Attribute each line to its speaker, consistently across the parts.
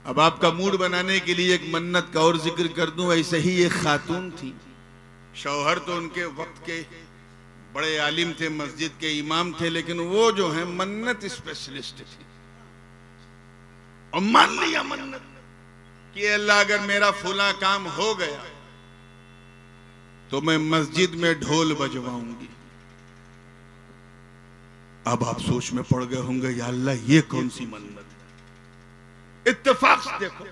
Speaker 1: अब आपका मूड बनाने के लिए एक मन्नत का और जिक्र कर दूं। ऐसे ही एक खातून थी, शौहर तो उनके वक्त के बड़े आलिम थे, मस्जिद के इमाम थे, लेकिन वो जो है मन्नत स्पेशलिस्ट थी। और मान लिया मन्नत कि अल्लाह अगर मेरा फुला काम हो गया तो मैं मस्जिद में ढोल बजवाऊंगी। अब आप सोच में पड़ गए होंगे, या अल्लाह ये कौन सी मन्नत है। इत्तेफाक से देखो,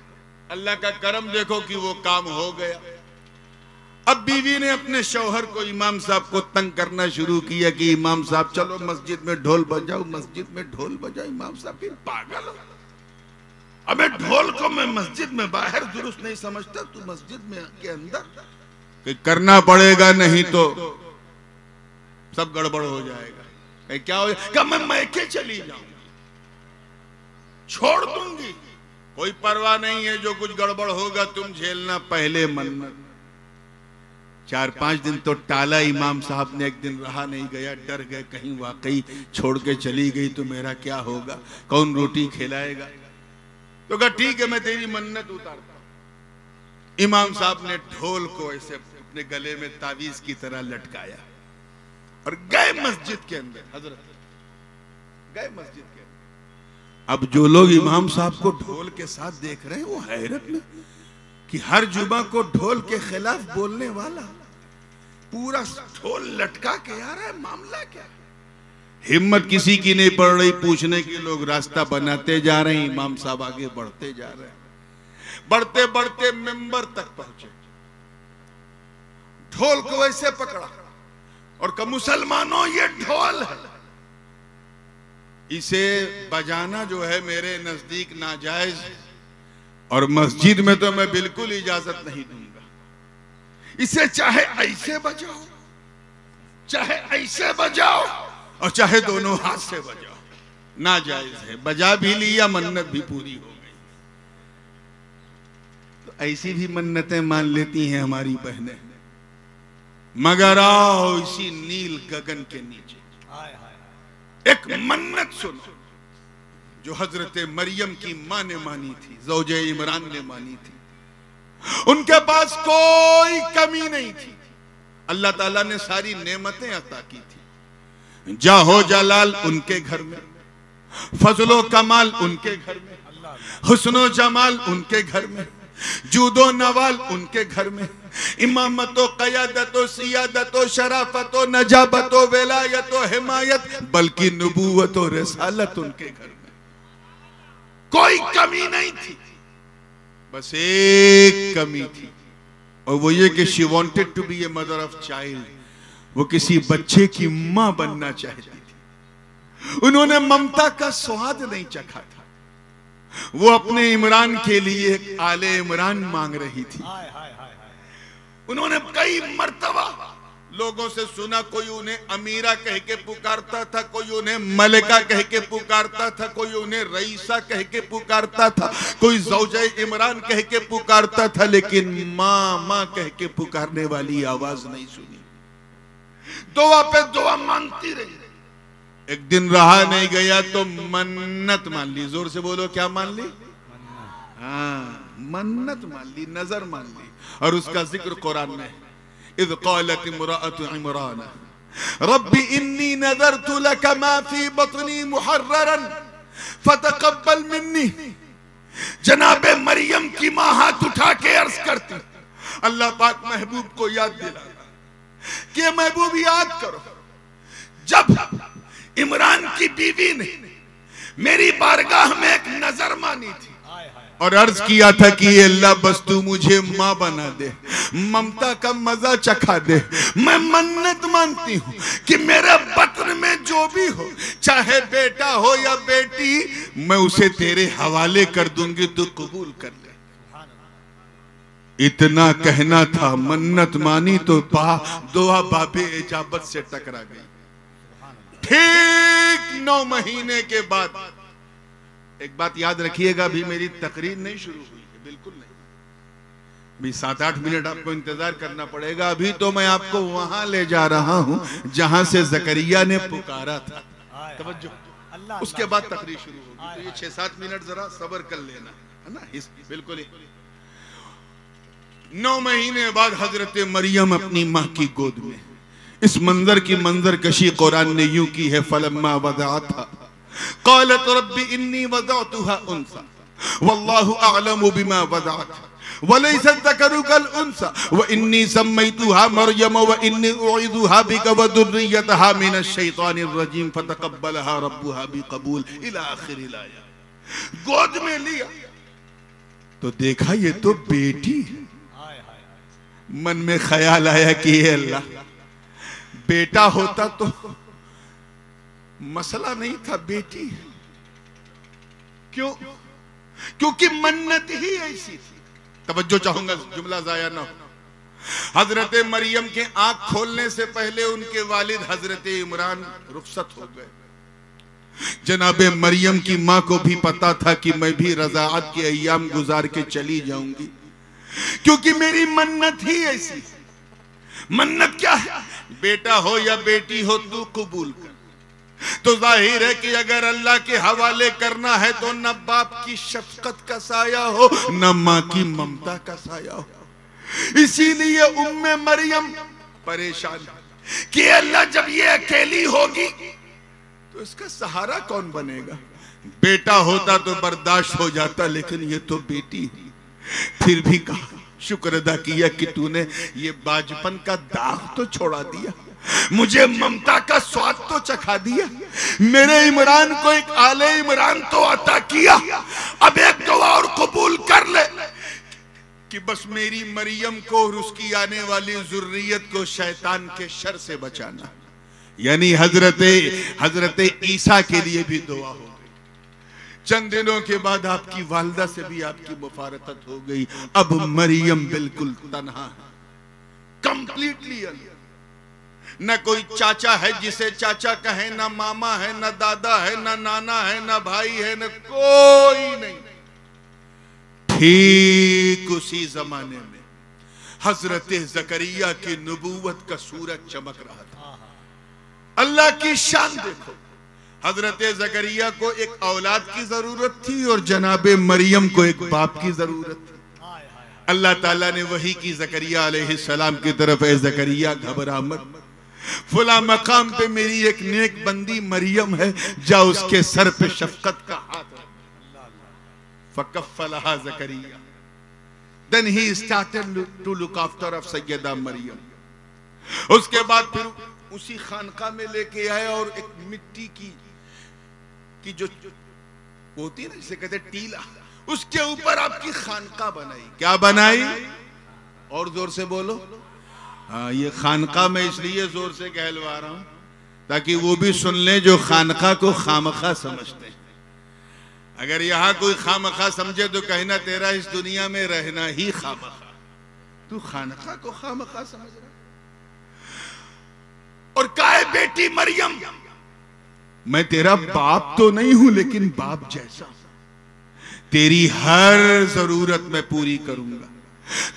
Speaker 1: अल्लाह का करम देखो कि वो काम हो गया। अब बीवी ने अपने शौहर को, इमाम साहब को तंग करना शुरू किया कि इमाम साहब चलो मस्जिद में ढोल बजाओ, मस्जिद में ढोल बजाओ। इमाम साहब फिर पागल हो, अबे ढोल को मैं मस्जिद में बाहर दुरुस्त नहीं समझता, तू मस्जिद में के अंदर कि करना पड़ेगा, नहीं तो सब गड़बड़ हो जाएगा। क्या हो जाएगा? मैं मैके चली जाऊंगी, छोड़ दूंगी, कोई परवाह नहीं है, जो कुछ गड़बड़ होगा तुम झेलना। पहले मन्नत 4-5 दिन तो टाला इमाम साहब ने, एक दिन रहा नहीं गया, डर गए कहीं वाकई छोड़ के चली गई तो मेरा क्या होगा, कौन रोटी खिलाएगा। तो कहा ठीक है मैं तेरी मन्नत उतारता हूं। इमाम साहब ने ढोल को ऐसे अपने गले में तावीज की तरह लटकाया और गए मस्जिद के अंदर। हजरत गए मस्जिद के अंदर। अब जो लोग इमाम साहब को ढोल के साथ देख रहे हैं वो हैरत में कि हर जुमा को ढोल के खिलाफ बोलने वाला पूरा ढोल लटका के आ रहा है, मामला क्या। हिम्मत किसी की नहीं पड़ रही पूछने की, लोग रास्ता बनाते जा रहे हैं, इमाम साहब आगे बढ़ते जा रहे हैं। बढ़ते बढ़ते मेंबर तक पहुंचे, ढोल को वैसे पकड़ा और कहा मुसलमानों ये ढोल है, इसे बजाना जो है मेरे नजदीक नाजायज है और मस्जिद में तो मैं बिल्कुल इजाजत नहीं दूंगा। इसे चाहे ऐसे बजाओ, चाहे ऐसे बजाओ और चाहे दोनों हाथ से बजाओ, नाजायज है। बजा भी लिया, मन्नत भी पूरी हो गई। तो ऐसी भी मन्नतें मान लेती हैं हमारी बहनें। मगर आओ इसी नील गगन के नीचे एक मन्नत सुनो जो हजरत मरियम की मां ने मानी थी, ज़ौजे इमरान ने मानी थी। उनके पास कोई कमी नहीं थी, अल्लाह ताला ने सारी नेमतें अता की थी। जाहो जलाल उनके घर में, फजलो कमाल उनके घर में, हुस्नो जमाल उनके घर में, जूदो नवाल उनके घर में, इमामतो क़यादतो सियादतो शराफतो नजाबतो वेलायतो हिमायत बल्कि नबूवतो रिसालत उनके घर में कोई कमी नहीं थी। बस एक कमी थी और वो ये कि she wanted to be a mother of child. वो किसी बच्चे की मां बनना चाहती थी। उन्होंने ममता का स्वाद नहीं चखा था। वो अपने इमरान के लिए आले इमरान मांग रही थी। उन्होंने कई मर्तबा लोगों से सुना, कोई उन्हें अमीरा कह के पुकारता था, कोई उन्हें मलिका कह के पुकारता था, कोई उन्हें रईसा कह के पुकारता था, कोई ज़ौजे इमरान कह के पुकारता था, लेकिन माँ माँ कह के पुकारने वाली आवाज नहीं सुनी। दुआ पे दुआ मांगती रही। एक दिन रहा नहीं गया तो मन्नत मान ली। जोर से बोलो, क्या मान ली? हाँ, मन्नत मान ली, नजर मान ली। और उसका जिक्र कुरान में, इज़ क़ालत इम्राअतु इमरान रब्बी इन्नी नज़रतु लक मा फी बत्नी मुहर्ररन फतक़ब्बल मिन्नी। जनाबे मरियम की मां हाथ उठा के अर्ज करती, अल्लाह पाक महबूब को याद दिला कि महबूब याद करो, जब इमरान की बीवी ने मेरी बारगाह में एक नजर मानी थी और अर्ज किया था कि अल्लाह बस तू मुझे मां बना दे, ममता का मजा चखा दे। मैं मन्नत मानती हूं कि मेरे बतन में जो भी हो, चाहे बेटा हो या बेटी, मैं उसे तेरे हवाले कर दूंगी, तू कबूल कर ले। इतना कहना था, मन्नत मानी तो दुआ बाबे इजाबत से टकरा गई। ठीक 9 महीने के बाद, एक बात याद रखिएगा, अभी मेरी तकरीर नहीं शुरू हुई है, बिल्कुल नहीं। अभी 7-8 मिनट आपको इंतजार करना पड़ेगा। अभी तो मैं आपको वहां ले जा रहा हूं जहां से ज़करिया ने पुकारा था। तवज्जो, उसके बाद तकरीर शुरू होगी। तो ये 6-7 मिनट जरा सब्र कर लेना। है ना, बिल्कुल ही। 9 महीने बाद हजरत मरियम अपनी माँ की गोद में। इस मंजर की मंजर कशी कुरान ने यूं की है, फलम्मा वदअतहा क़ालत रब्बी इन्नी वदअतुहा उन्सा वल्लाहु अअलमु बिमा वदअत वलैसा ज़करु कल उन्सा व इन्नी सम्मैतुहा मरियम व इन्नी उईदुहा बिका व दुर्रियतहा मिनश शैतानिर रजीम फतक़ब्बलहा रब्बुहा बिक़बूल इला आखिरिल आया। गोद में लिया तो देखा ये तो बेटी। मन में ख्याल आया कि ये अल्लाह, बेटा होता तो मसला नहीं था, बेटी। क्यों? क्योंकि मन्नत ही ऐसी थी। तवज्जो चाहूंगा, जुमला जाया ना हो। हजरत मरियम के आंख खोलने से पहले उनके वालिद हजरत इमरान रुखसत हो गए। जनाबे मरियम की मां को भी पता था कि मैं भी रज़ाअत के अय्याम गुजार के चली जाऊंगी, क्योंकि मेरी मन्नत ही ऐसी। मन्नत क्या है? बेटा हो या बेटी हो तू कबूल कर। तो जाहिर है कि अगर अल्लाह के हवाले करना है तो न बाप की शफकत का साया हो, न मां की ममता का साया हो। इसीलिए उम्मे मरियम परेशान कि अल्लाह जब ये अकेली होगी तो इसका सहारा कौन बनेगा। बेटा होता तो बर्दाश्त हो जाता, लेकिन ये तो बेटी है। फिर भी कहा, शुक्र अदा किया कि तूने ये बाजपन का दाग तो छोड़ा दिया, मुझे ममता का स्वाद तो चखा दिया, मेरे इमरान को एक आले इमरान तो अता किया। अब एक दुआ और कबूल कर ले कि बस मेरी मरियम को और उसकी आने वाली जुर्रियत को शैतान के शर से बचाना। यानी हजरत ईसा के लिए भी दुआ हो गई। चंद दिनों के बाद आपकी वालिदा से भी आपकी मुफारकत हो गई। अब मरियम बिल्कुल तन्हा है, कंप्लीटली अलग। न कोई चाचा है जिसे चाचा कहे, न मामा है, न दादा है, न नाना है, न भाई है, न कोई नहीं। ठीक उसी जमाने में हजरत ज़करिया की नबूवत का सूरज चमक रहा था। अल्लाह की शान देखो, हजरत ज़करिया को एक औलाद की जरूरत थी और जनाबे मरियम को एक बाप की जरूरत थी। अल्लाह ताला ने वही की ज़करिया अलैहिस्सलाम की तरफ, ए ज़करिया घबरा मत, फुला मकाम पे मेरी एक नेक बंदी मरियम है, जा उसके सर पे शफकत का हाथ रख। फकफ़लहा Zakaria, then he started to look after of Syeda Maryam. उसके बाद फिर उसी खानका में लेके आए और एक मिट्टी की जो होती है ना, जिसे कहते टीला, उसके ऊपर आपकी खानका बनाई। क्या बनाई? और जोर से बोलो। हाँ, ये खानका मैं इसलिए जोर से कहलवा रहा हूं ताकि वो भी सुन ले जो खानका को खामखा समझते हैं। अगर यहां कोई खामखा समझे तो कहना तेरा इस दुनिया में रहना ही खामखा। तू खानका को खामखा समझ रहा। और काहे बेटी मरियम, मैं तेरा बाप तो नहीं हूं, लेकिन बाप जैसा तेरी हर जरूरत मैं पूरी करूंगा।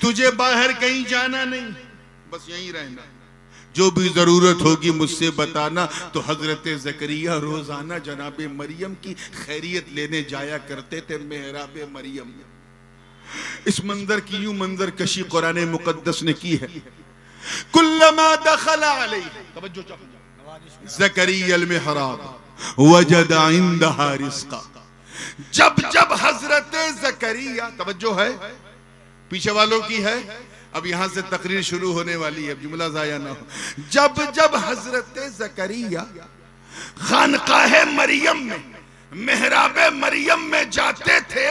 Speaker 1: तुझे बाहर कहीं जाना नहीं, बस यहीं रहना। जो भी जरूरत होगी मुझसे बताना। तो हजरत ज़करिया रोजाना जनाबे मरियम की खैरियत लेने जाया करते थे मेहराबे मरियम। इस मंजर की यूं मंजर कशी कुरान मुकद्दस ने की है। कुल्लमा दखला अलैहि, तवज्जो ज़करिया अल-मिहराब वजद इंदहा रिज़्क़ा। जब जब हजरत ज़करिया, तवज्जो है पीछे वालों की है, अब यहां से तकरीर शुरू होने वाली है, जुमला जाया ना हो। जब जब हजरत ज़करिया खानकाहे मरियम में, मेहराबे मरियम में जाते थे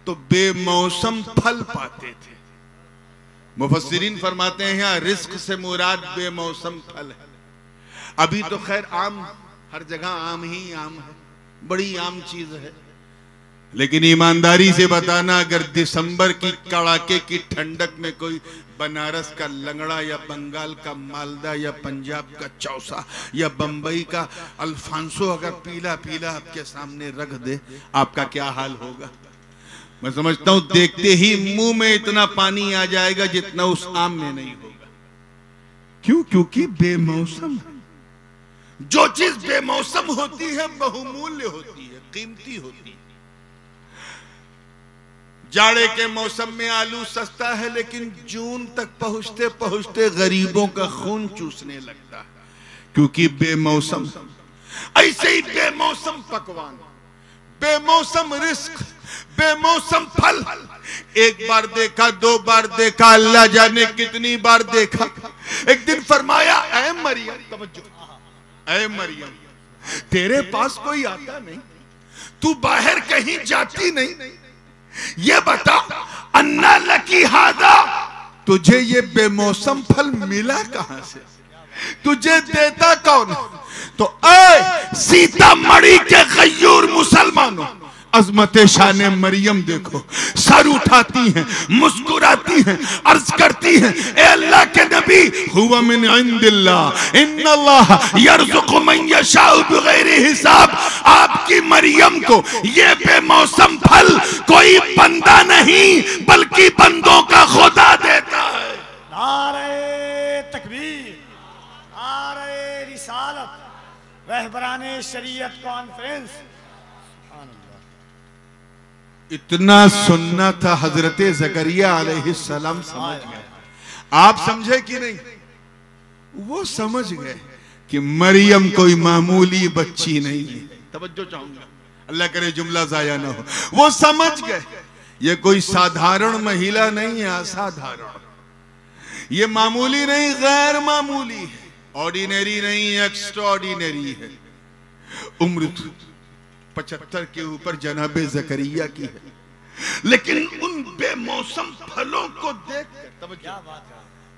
Speaker 1: तो बेमौसम फल पाते थे। मुफस्सिरीन फरमाते हैं यहाँ रिस्क से मुराद बेमौसम फल है। अभी तो खैर आम, हर जगह आम ही आम है, बड़ी आम चीज है। लेकिन ईमानदारी से बताना, अगर दिसंबर की कड़ाके की ठंडक में कोई बनारस का लंगड़ा या बंगाल का मालदा या पंजाब का चौसा या बंबई का अल्फांसो अगर पीला पीला आपके सामने रख दे, आपका क्या हाल होगा? मैं समझता हूं देखते ही मुंह में इतना पानी आ जाएगा जितना उस आम में नहीं होगा। क्यों? क्योंकि बेमौसम है। जो चीज बेमौसम होती है बहुमूल्य होती है, कीमती होती है। जाड़े के मौसम में आलू सस्ता है, लेकिन जून तक पहुंचते पहुंचते गरीबों का खून चूसने लगता है, क्योंकि बेमौसम। ऐसे ही बेमौसम पकवान, बेमौसम रिस्क, बेमौसम फल। एक बार देखा, दो बार देखा, अल्लाह जाने कितनी बार देखा। एक दिन फरमाया, ऐ मरियम, तवज्जो, ऐ मरियम, तेरे पास कोई आता नहीं, तू बाहर कहीं जाती नहीं, ये बता अन्ना लकी हादा, तुझे ये बेमौसम फल मिला कहां से, तुझे देता कौन? तो ऐ सीतामढ़ी के गयूर मुसलमानों, अजमत शान मरियम देखो, सर उठाती हैं, मुस्कुराती हैं, अर्ज करती हैं, ए अल्लाह के नबी, हुवा मिन इंदिल्लाह इन्नल्लाह यर्ज़ुक़ु मन यशाउ बिगैरि हिसाब। आपकी मरियम को ये बेमौसम फल कोई बंदा नहीं बल्कि बंदों का खुदा देता है।
Speaker 2: नारे तकबीर, नारे रिसालत, रहबराने शरीयत कॉन्फ्रेंस।
Speaker 1: इतना सुनना था हजरत ज़करिया अलैहिस्सलाम समझ गए। आप समझे कि नहीं? वो समझ गए कि मरियम कोई मामूली बच्ची नहीं है। तवज्जो चाहूंगा, अल्लाह करे जुमला जाया ना हो। वो समझ गए ये कोई साधारण महिला नहीं है, असाधारण। ये मामूली नहीं, गैर मामूली है, ऑर्डिनरी नहीं, एक्स्ट्रा ऑर्डिनरी है। उम्र 75 के ऊपर जनाबे ज़करिया की है, लेकिन उन बेमौसम फलों को देख कर,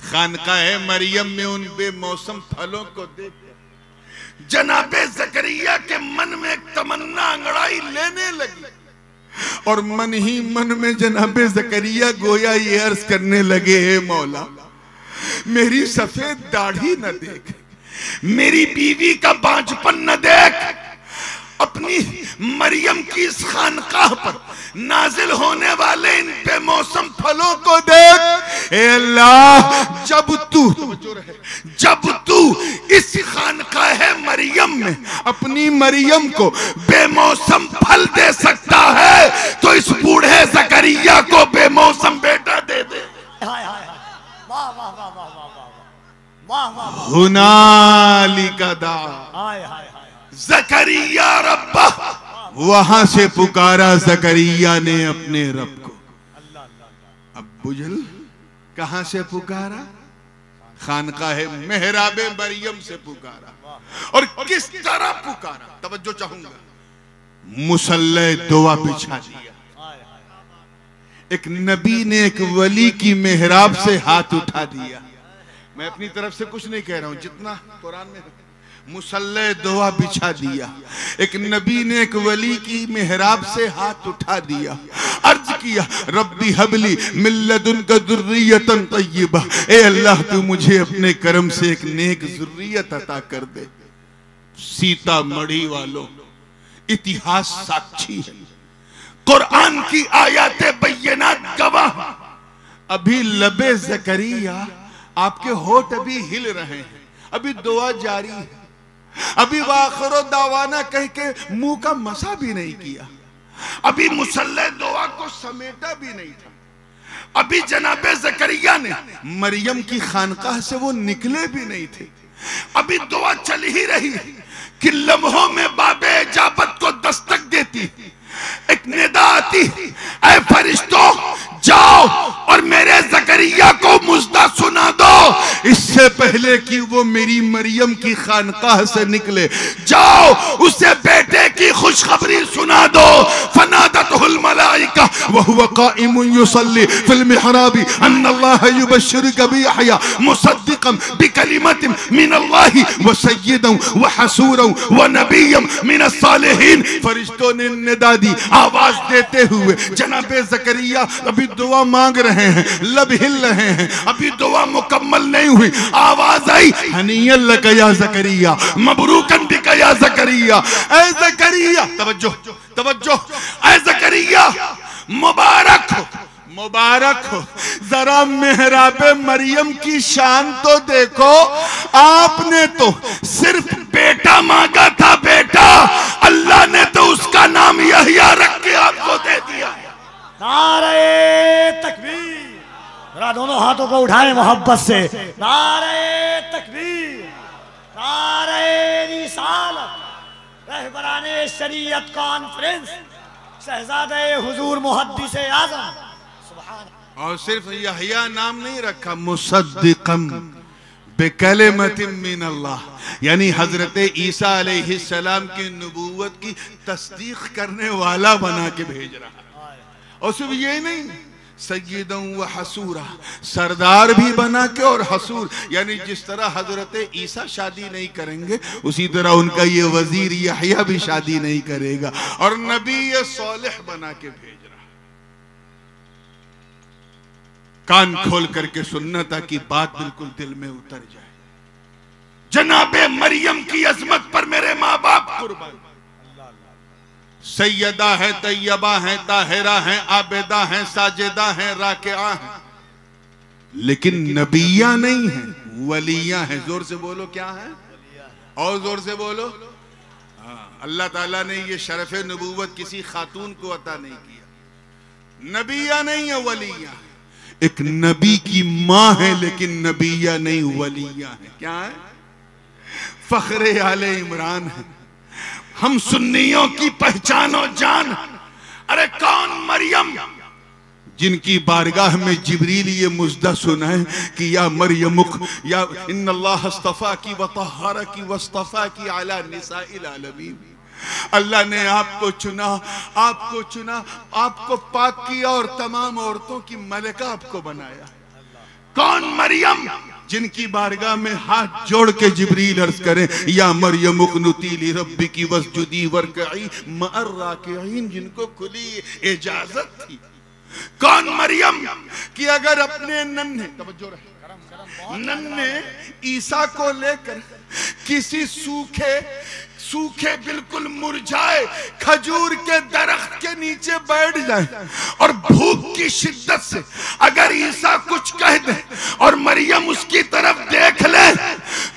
Speaker 1: खानकाहे मरियम में उन बेमौसम फलों को देख कर जनाबे ज़करिया के मन में एक तमन्ना अंगड़ाई लेने लगी, और मन ही मन में जनाबे ज़करिया गोया ये अर्ज करने लगे, हे मौला, मेरी सफेद दाढ़ी न देख, मेरी बीवी का बांझपन न देख, अपनी मरियम की इस खानकाह पर नाजिल होने वाले इन बेमौसम फलों को देख। ए अल्लाह, जब तू इस खानकाह मरियम में अपनी मरियम को बेमौसम फल दे सकता है, तो इस बूढ़े ज़करिया को बेमौसम बेटा दे दे।
Speaker 2: वाह वाह वाह वाह वाह वाह वाह।
Speaker 1: हुनालिका दा ज़करिया रब्बा, वहां से पुकारा ज़करिया ने अपने रब को। अब बुझल कहां से पुकारा? खानकाहे मेहराबे मरियम से पुकारा। और किस तरह पुकारा? तवज्जो चाहूंगा, मुसल्ले दुआ बिछा दिया। एक नबी ने एक वली की मेहराब से हाथ उठा दिया। मैं अपनी तरफ से कुछ नहीं कह रहा हूं, जितना कुरान में मुसल्ले दुआ बिछा दिया। एक नबी ने एक वली की मेहराब से हाथ उठा दिया, अर्ज किया, रब्बी हबली मिल्लदुनका दुर्रियतन तय्यबा, ए अल्लाह तू मुझे अपने करम से एक नेक जुर्रियत अता कर दे। सीतामढ़ी वालों, इतिहास साक्षी है, कुरान की आयते बय्यनात गवाह। अभी लबे ज़करिया, आपके होठ अभी हिल रहे हैं, अभी दुआ जारी है, अभी वाखिरो दावाना कह के मुंह का मसा भी नहीं किया, अभी मुसल्ले दुआ को समेटा भी नहीं था, अभी जनाबे ज़करिया ने मरियम की खानकाह से वो निकले भी नहीं थे, अभी दुआ चल ही रही कि लम्हों में बाबे इजाबत को दस्तक देती एक निदा आती, ऐ फरिश्तों जाओ और मेरे ज़करिया को मुज़्दा सुना दो। इससे पहले कि वो मेरी मरियम की खानकाह से निकले, जाओ उसे बेटे की खुशखबरी सुना दो। फनादतहुल मलाइका व हुवा काइमुन युसल्ली फिल मिहराबी अन्नल्लाह युबश्शिरुका बियहया मुसद्दिक़न बिकलिमतिन मिनल्लाहि व सय्यिदन व हसूरन व नबिय्यन मिनस सालिहीन। फरिश्तों ने निदा दी, आवाज देते हुए, जनाबे ज़करिया अभी दुआ मांग रहे हैं, लब हिल रहे हैं, अभी दुआ मुकम्मल नहीं हुई, आवाज आई, हनियन लक या ज़करिया, मबरूकन बिका या ज़करिया। ऐ ज़करिया, तवज्जो तवज्जो, ऐ ज़करिया मुबारक हो, मुबारक हो। जरा मेहराबे मरियम की शान तो देखो, आपने तो सिर्फ बेटा मांगा था, बेटा, अल्लाह ने तो उसका नाम यहया रख के आपको दे दिया।
Speaker 2: नारे तकबीर। जरा दोनों हाथों को उठाएं मोहब्बत से। नारे तकबीर, नारे रिसालत। रहबराने शरीयत कॉन्फ्रेंस शहजादे हुजूर मुहद्दिस आज़म। सुभान।
Speaker 1: और सिर्फ यहया नाम नहीं रखा, मुसद्दिक़म बिकलिमतिन मिन अल्लाह, यानी हजरत ईसा अलैहिस्सलाम की नबूवत की तस्दीक करने वाला बना के भेज रहा। और सिर्फ ये नहीं, सय्यदन व हसूरा, सरदार भी बना के और हसूर, यानी जिस तरह हजरत ईसा शादी नहीं करेंगे उसी तरह उनका ये वजीर यहया भी शादी नहीं करेगा, और नबी सालिह बना के भेज रहा। कान खोल करके सुनना ताकि बात बिल्कुल दिल में उतर जाए। जनाबे मरियम की अजमत पर मेरे माँ बाप कुर्बान। सैयदा है, तैयबा है, ताहिरा है, आबेदा है, साजिदा है, राकिआ है, लेकिन नबिया नहीं है, वलिया है। जोर से बोलो क्या है, और जोर से बोलो। अल्लाह ताला ने ये शरफ़े नबूवत किसी खातून को अता नहीं किया। नबिया नहीं है, वलिया है। एक नबी की माँ है लेकिन नबिया नहीं, वलिया है। क्या है? फख्रे आले इमरान है। हम सुन्नियों की पहचानो जान। अरे कौन मरियम जिनकी बारगाह में जिब्रील ये मुजदा सुनाए कि या मरियमुक या इन्नल्लाह अस्तफा की व तहरा की वस्तफा की अला निसाइल आलमीन। अल्लाह ने आपको चुना, आपको चुना, आपको पाक किया और तमाम औरतों की मलिका आपको बनाया। कौन मरियम जिनकी बारगाह में हाथ जोड़ के जिब्रील अर्ज करें या मरियम उक़नुती लिरब्बिकी वस्जुदी वरकई मअर राकिईन, जिनको खुली इजाजत थी। कौन मरियम कि अगर अपने नन्हे ईसा को लेकर किसी सूखे बिल्कुल मुरझाए खजूर के दरख्त के नीचे बैठ जाए और भूख की शिद्दत से अगर ईसा कुछ कह दे और मरियम उसकी तरफ देख ले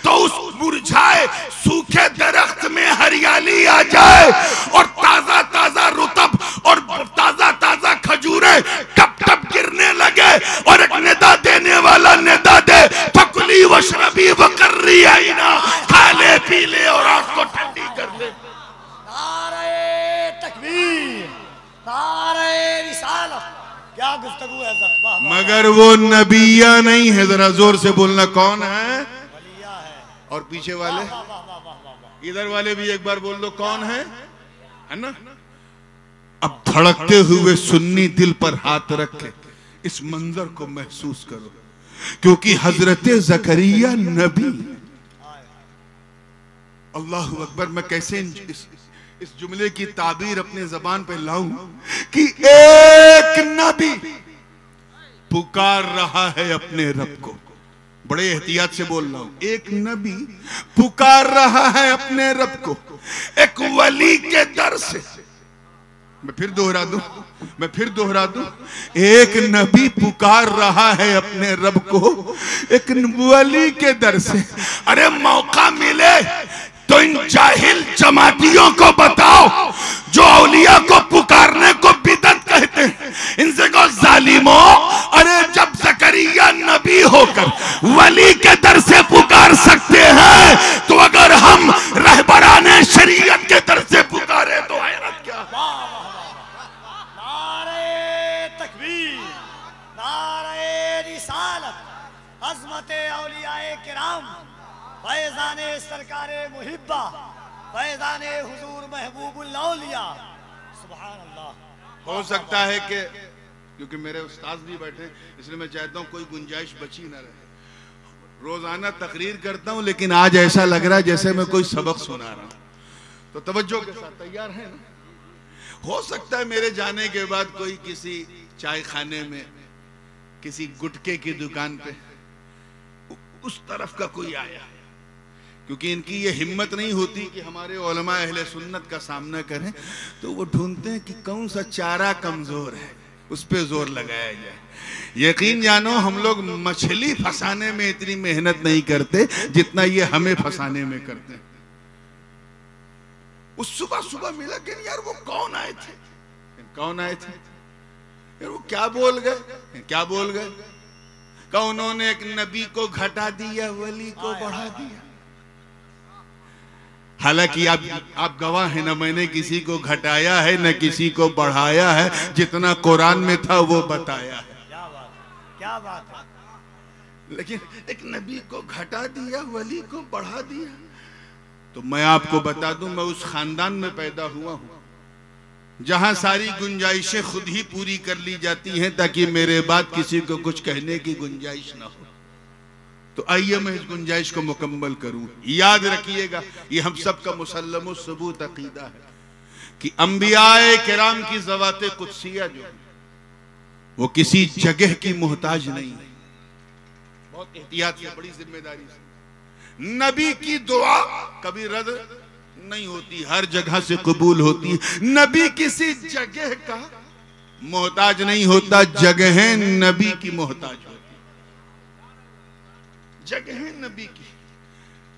Speaker 1: तो उस मुरझाए सूखे दरख्त में हरियाली आ जाए और ताजा ताजा रुतब और ताजा ताजा खजूरें टप टप गिरने लगे और एक निदा देने वाला निदा दे, फकुली वशरबी वकर्री आईना, खा ले पी ले और आंख को ठंडी कर ले।
Speaker 2: नारे तकबीर, नारे रिसालत। क्या गुफ्तगू है ज़त।
Speaker 1: मगर वो नबिया नहीं है। जरा जोर से बोलना, कौन है?
Speaker 2: वलिया है।
Speaker 1: और पीछे वाले, इधर वाले भी एक बार बोल दो, कौन है ना? अब धड़कते हुए सुन्नी दिल पर हाथ रख के इस मंजर को महसूस करो, क्योंकि हजरत ज़करिया नबी। अल्लाह अकबर। मैं कैसे इस जुमले की ताबीर अपने जबान पे लाऊं कि एक नबी पुकार रहा है अपने रब को। बड़े एहतियात से बोल रहा हूं। एक नबी पुकार रहा है अपने रब को एक वली के दर से। मैं फिर दोहरा दूं, एक नबी पुकार रहा है अपने रब को एक वली के दर से। अरे मौका मिले तो इन जाहिल जमातियों को बताओ जो औलिया को पुकारने को बिदअत कहते हैं, इनसे कहो जालिमो। अरे जब ज़करिया नबी होकर वली के दर से पुकार सकते हैं तो अगर हम रहबराने शरीयत के दर से पुकारे तो हैरत क्या।
Speaker 2: नारे तकबीर, नारे रिसालत। अज़मते औलियाए किराम, फैज़ाने सरकारे मुहिब्बा, फैज़ाने हुजूर महबूबुल औलिया। सुभान अल्लाह।
Speaker 1: हो सकता है कि क्योंकि मेरे उस्ताद भी बैठे इसलिए मैं चाहता हूँ कोई गुंजाइश बची न रहे। रोजाना तकरीर करता हूँ लेकिन आज ऐसा लग रहा है जैसे मैं कोई सबक सुना रहा हूँ, तो तवज्जो के साथ तैयार है ना। हो सकता है मेरे जाने के बाद कोई किसी चाय खाने में, किसी गुटके की दुकान पे उस तरफ का कोई आया, क्योंकि इनकी ये हिम्मत नहीं होती कि हमारे उलमा अहले सुन्नत का सामना करें, तो वो ढूंढते हैं कि कौन सा चारा कमजोर है उस पे जोर लगाया जाए। यकीन जानो हम लोग मछली फंसाने में इतनी मेहनत नहीं करते जितना ये हमें फंसाने में करते हैं। उस सुबह सुबह मिला कि यार वो कौन आए थे, क्या बोल गए, क्या बोल गए? का उन्होंने एक नबी को घटा दिया, वली को बढ़ा दिया। हालांकि आप गवाह हैं ना, मैंने किसी को घटाया है न किसी को बढ़ाया है, जितना कुरान में था वो बताया है।
Speaker 2: क्या बात है।
Speaker 1: लेकिन एक नबी को घटा दिया, वली को बढ़ा दिया। तो मैं आपको बता दूं, मैं उस खानदान में पैदा हुआ हूं जहां सारी गुंजाइशें खुद ही पूरी कर ली जाती हैं ताकि मेरे बाद किसी को कुछ कहने की गुंजाइश ना हो। तो आइए मैं इस गुंजाइश को मुकम्मल करूं। याद रखिएगा, ये हम सब का मुसल्लम सबूत अकीदा है कि अंबियाए किराम की ज़वाते कुदसिया जो वो किसी जगह की मोहताज नहीं है। बहुत एहतियात से, बड़ी जिम्मेदारी से। नबी की दुआ कभी रद्द नहीं होती, हर जगह से कबूल होती है। नबी किसी जगह का मोहताज नहीं होता, जगह नबी की मोहताज होती, जगह नबी की।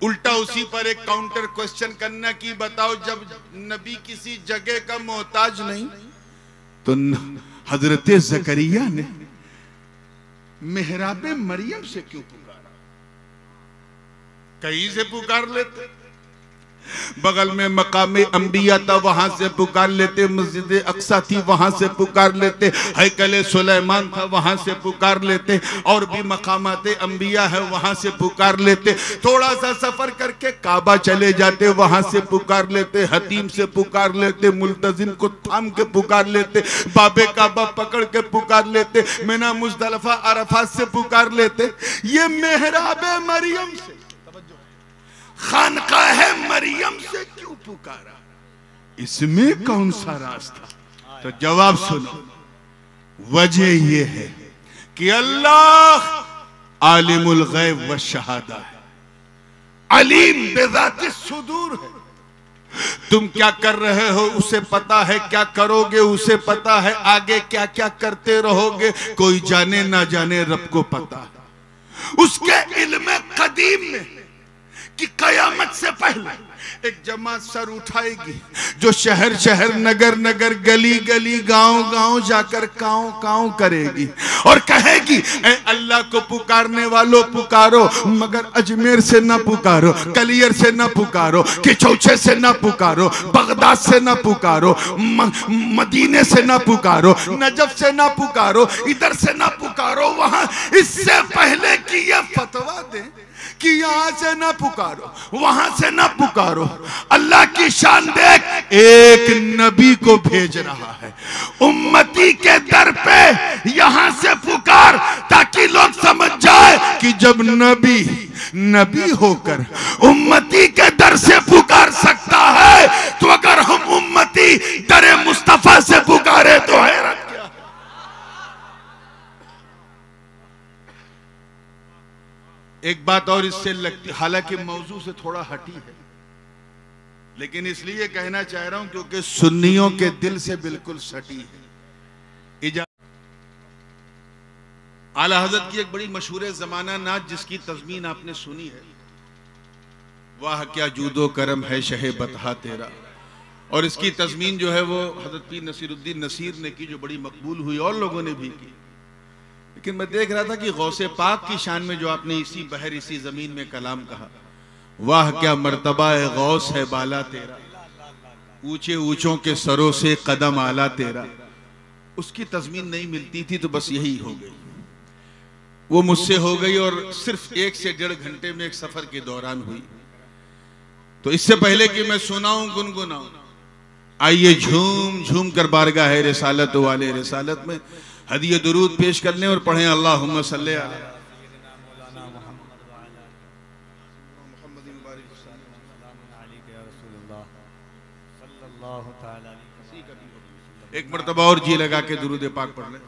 Speaker 1: उल्टा उसी पर एक काउंटर क्वेश्चन करना कि बताओ, जब नबी किसी जगह का मोहताज नहीं तो हजरत जकरिया ने मेहराब मरियम से क्यों पुकारा? कहीं से पुकार लेते, बगल में मकामे अंबिया था वहां से पुकार लेते, मस्जिद अक्सा थी वहां से पुकार लेते, हैकले सुलेमान था वहां से पुकार लेते, और भी मकामाते अंबिया है वहां से पुकार लेते। थोड़ा सा सफर करके काबा चले जाते, वहां से पुकार लेते, हतीम से पुकार लेते, मुल्तजिम को थाम के पुकार लेते, बाबे काबा पकड़ के पुकार लेते, मिना मुजदलिफा अरफात से पुकार लेते। ये मेहराबे मरियम से, खानकाह मरियम से क्यों पुकारा? इसमें कौन सा राज था? तो जवाब सुनो, वजह यह है कि अल्लाह आलिमुल गैब व शहादा है, अलीम बिज़ाति सुदूर है। तुम क्या कर रहे हो उसे पता है, क्या करोगे उसे पता है, आगे क्या क्या करते रहोगे कोई जाने ना जाने रब को पता है। उसके इल्म कदीम में कि कयामत से पहले एक जमात सर उठाएगी जो शहर शहर नगर नगर गली गली गांव गांव जाकर कांव कांव करेगी और कहेगी, ऐ अल्लाह को पुकारने वालों पुकारो, मगर अजमेर से ना पुकारो, कलियर से ना पुकारो, किचौचे से ना पुकारो, बगदाद से ना पुकारो, मदीने से ना पुकारो, नजफ से ना पुकारो, इधर से ना पुकारो, वहां इससे पहले कि यह फतवा दे कि यहां से ना पुकारो, वहां से ना पुकारो। अल्लाह की शान देख, एक नबी को भेज रहा है उम्मती के दर पे, यहां से पुकार ताकि लोग समझ जाए कि जब नबी होकर उम्मती के दर से पुकार सकता है, तो अगर हम उम्मती दरे मुस्तफा से पुकारे तो हैरत क्या है। एक बात और इससे लगती, हालांकि मौजू से थोड़ा हटी है, लेकिन इसलिए कहना चाह रहा हूं क्योंकि सुन्नियों के दिल से बिल्कुल सटी है। आला हजरत की एक बड़ी मशहूर जमाना नाच जिसकी तज़मीन आपने सुनी है, वाह क्या जूदो करम है शहे बतहा तेरा, और इसकी तज़मीन जो है वो हजरत पीर नसीरुद्दीन नसीर ने की, जो बड़ी मकबूल हुई और लोगों ने भी की। लेकिन मैं देख रहा था कि गौसे पाक की शान में जो आपने इसी बहर इसी जमीन में कलाम कहा, वाह क्या मर्तबा है गौस है बाला तेरा, ऊंचे ऊंचों के सरों से कदम आला तेरा, उसकी तज़मीन नहीं मिलती थी तो बस यही हो गई, वो मुझसे हो गई और सिर्फ 1 से 1.5 घंटे में एक सफर के दौरान हुई। तो इससे पहले कि मैं सुनाऊं गुनगुनाऊं, आइए झूम झूम कर बारगाह रिसालत वाले रिसालत में हदिया दुरूद पेश कर लें और पढ़ें अल्लाहुम्मा सल्ली अला। एक मर्तबा और जी लगा के दुरूद पाक पढ़ लें।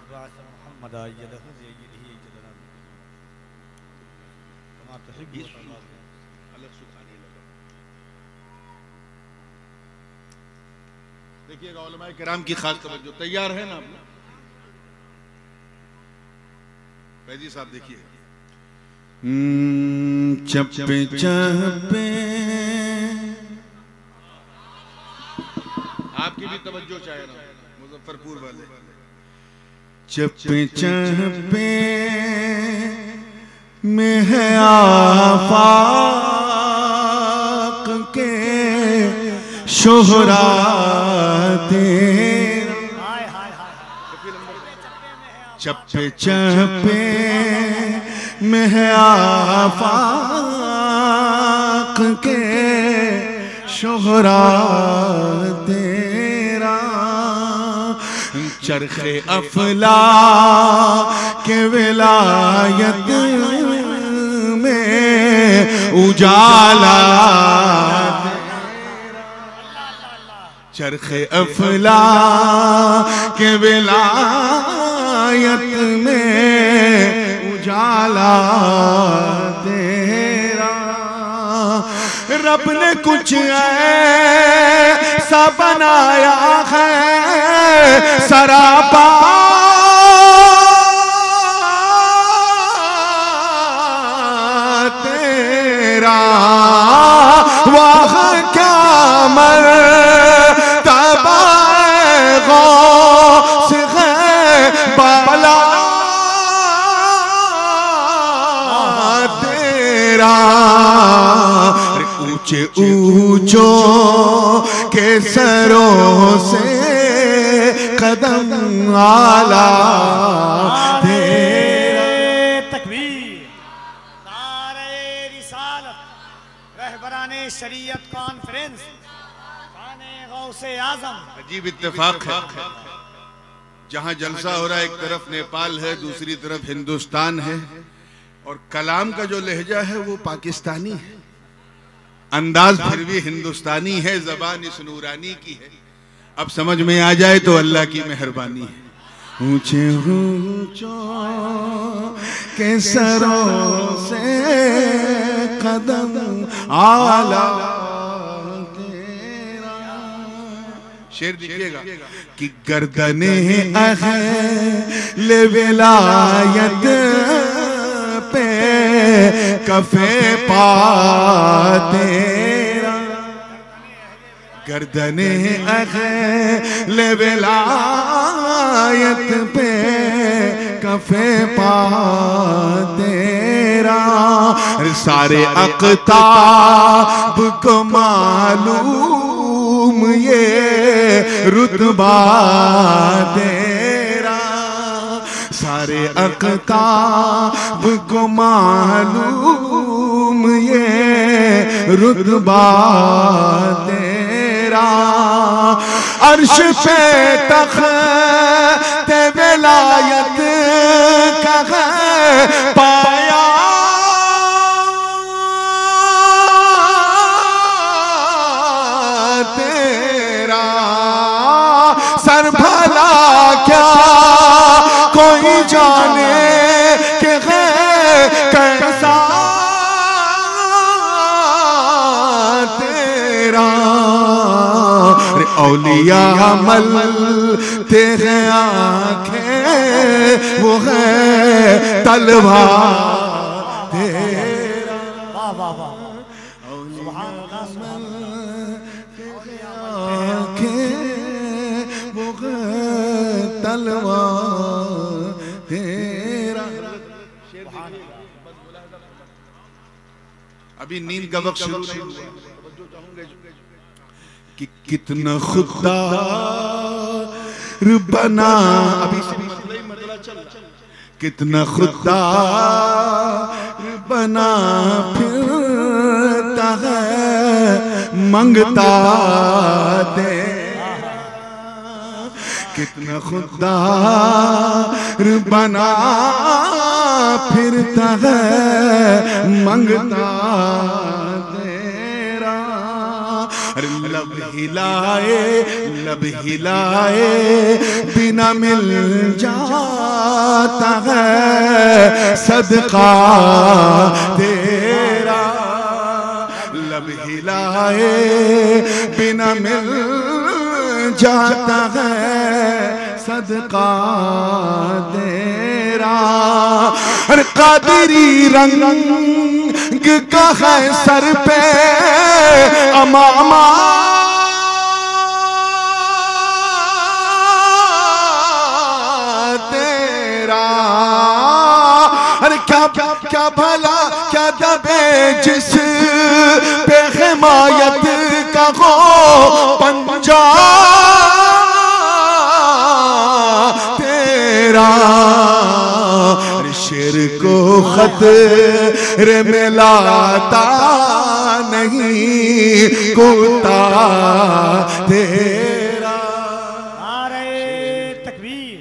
Speaker 1: देखिएगा उलमाए किराम की खास तवज्जो, तैयार है ना आप? फैजी साहब देखिए, चप्पे चप्पे, आपकी भी तवज्जो चाहे ना मुजफ्फरपुर वाले, चप्पे चप्पे में है आफाक के शोहरा तेरा, चप्पे चप्पे में है आफाक के शोहरा तेरा, चरखे अफला के विलायत में उजाला, चरखे अफला के विलायत में उजाला तेरा, रब ने कुछ ऐसा बनाया है सरापा तेरा, वाह क्या मर्तबा गौस है बाला तेरा, ऊंचे ऊंचों के सरों से कदम आला तेरा।
Speaker 2: तकबीर, नारे रिसालत, रहबराने शरीयत कॉन्फ्रेंस, खाने गौसे आजम।
Speaker 1: अजीब इत्तेफाक है, जहां जलसा हो रहा है एक तरफ नेपाल है, दूसरी तरफ हिंदुस्तान है, और कलाम का जो लहजा है वो पाकिस्तानी है, अंदाज फिर भी हिंदुस्तानी है, जबान इस नूरानी की है। अब समझ में आ जाए तो अल्लाह की मेहरबानी है। ऊंचे ऊंचों के सरों से कदम आला तेरा, शेर देखिएगा कि गर्दने अहले विलायत पे कफे पा तेरा, गर्दने अहले विलायत पे कफे पा तेरा, सारे अक़ताब को मालूम ये रुतबा तेरा, सारे अक़ताब को मालूम ये रुतबा तेरा, अर्श पे तख़्त विलायत का है पाया तेरा, सर भला क्या कोई जाने के है कैसा तेरा, औलिया मलते हैं आँखें वो है तलवार तेरा,
Speaker 2: वाह वाह वाह,
Speaker 1: वो है तलवार तेरा। अभी नींद का वक्त शुरू नहीं हुआ कि कितना खुदा बना, अभी से मसला चल, कितना खुदा बना फिरता है मंगता दे, कितना खुदा बना फिरता है मंगता तेरा, लब हिलाए बिना मिल जाता है सदका तेरा, लब हिलाए बिना मिल जाता है सदका तेरा, अरे कादरी रंग का है सर पे अमामा तेरा, क्या क्या भला क्या दबे जिस पे हिमायत का हो पंजा तेरा, शेर को खतरे में लाता नहीं कुत्ता तेरा।
Speaker 2: नारे तकबीर,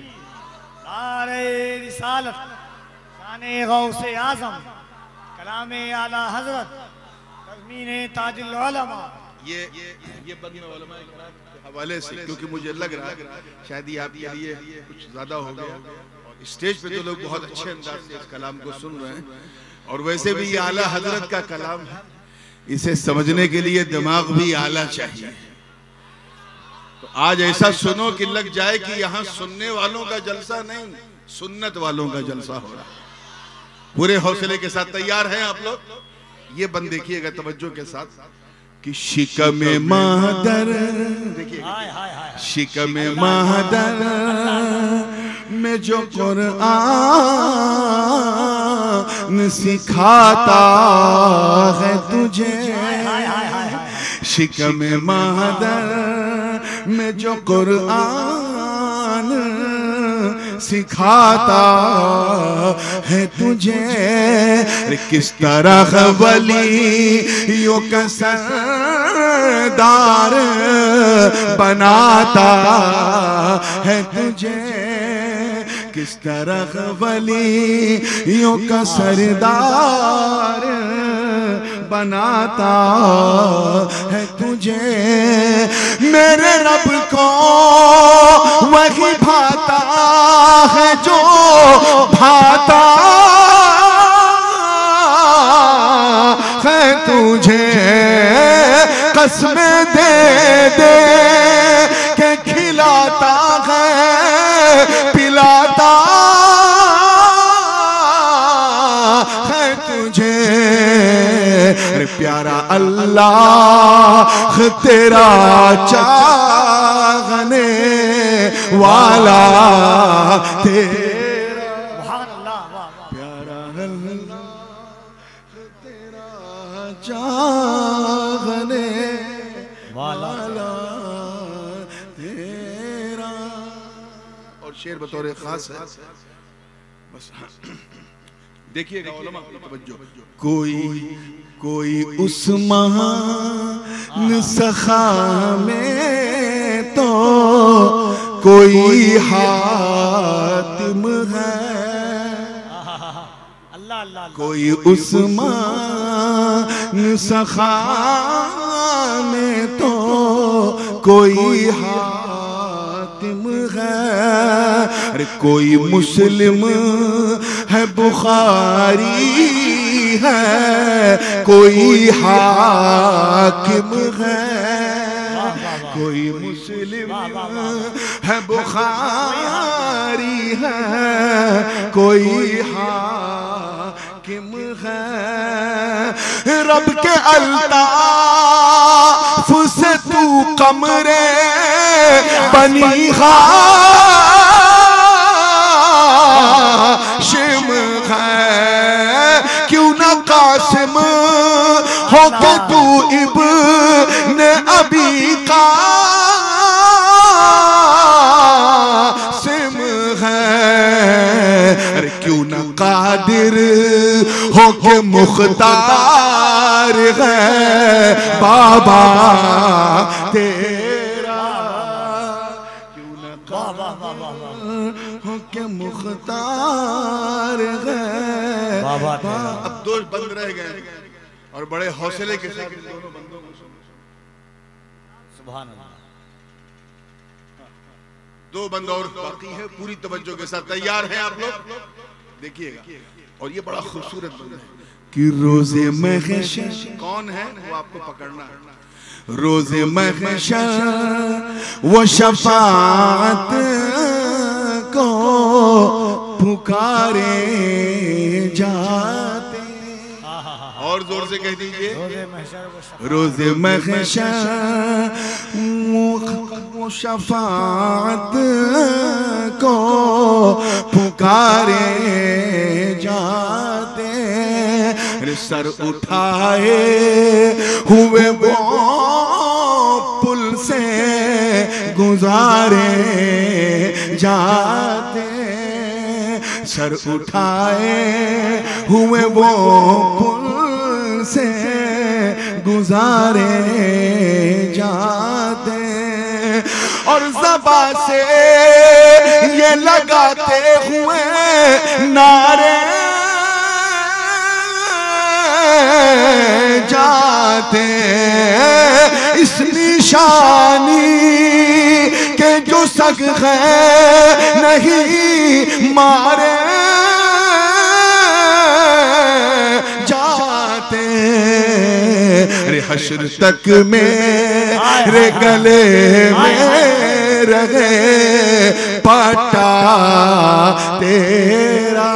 Speaker 2: नारे रिसालत, शाने गौसे आज़म, कलामे आला हजरत, तज़मीने ताजुल उलमा।
Speaker 1: ये बंद में उलमा के हवाले से, क्योंकि मुझे लग रहा है शायद ये आपके लिए कुछ ज्यादा हो गया। स्टेज पे तो लोग बहुत अच्छे अंदाज से इस कलाम को सुन रहे हैं, और वैसे भी ये आला हजरत का कलाम है, इसे समझने के लिए दिमाग भी आला चाहिए। तो आज ऐसा सुनो कि लग जाए कि यहाँ सुनने वालों का जलसा नहीं, सुन्नत वालों का जलसा हो रहा। पूरे हौसले के साथ तैयार हैं आप लोग? ये बंद देखिएगा तवज्जो के साथ कि शिकमे मादर, देखिए शिकमे मादर में जो कुरान सिखाता है तुझे, शिकमे मादर में जो कुरान सिखाता है तुझे, किस तरह वलियों का सरदार बनाता है तुझे, किस तरह वलियों का सरदार बनाता है तुझे। मेरे रब को वही भाता है जो भाता है तुझे, कसमें दे दे के खिलाता है पिलाता है तुझे। अरे प्यारा अल्लाह तेरा चाहने वाला तेरा, प्यारा अल्लाह तेरा चाहने वाला तेरा। और शेर बतौर खास है, बस देखिएगा उलमा की तवज्जो। कोई उस महान सखा में तो कोई हातिम है, कोई उस महान सखा में तो कोई हातिम है। अरे कोई मुस्लिम है बुखारी है, कोई हाकिम है, कोई मुस्लिम है बुखारी है, कोई हाकिम है। रब के अल्ताफ से तू कमरे बनी हाशिम है, क्यों न कासिम हो के तू इब्ने अबी कासिम है। अरे क्यों न कादिर हो के मुख्तार है बाबा तेरा, क्यों न हो के मुख्तार है बाबा। अब दो बंद रह गए और बड़े हौसले के साथ इन दोनों बंदों को सुनो।
Speaker 2: सुभान अल्लाह।
Speaker 1: दो बंद और बाकी है, पूरी तवज्जो के साथ तैयार हैं आप लोग? देखिएगा। और ये बड़ा खूबसूरत बंद है कि रोज़े महशर कौन है वो आपको पकड़ना है। रोज़े महशर वो शफाअत को पुकारे जाते, और जोर से कह दीजिए रोज़े महशर वो शफाअत को पुकारे जाते। अरे सर उठाए हुए वो पुल से गुजारे जाते, सर उठाए हुए वो पुल से गुजारे जाते, और ज़बा से ये लगाते हुए नारे जाते, इस निशानी के जो सख्त नहीं मारे जाते, रे हश्र तक मेरे गले में रहे पटा तेरा।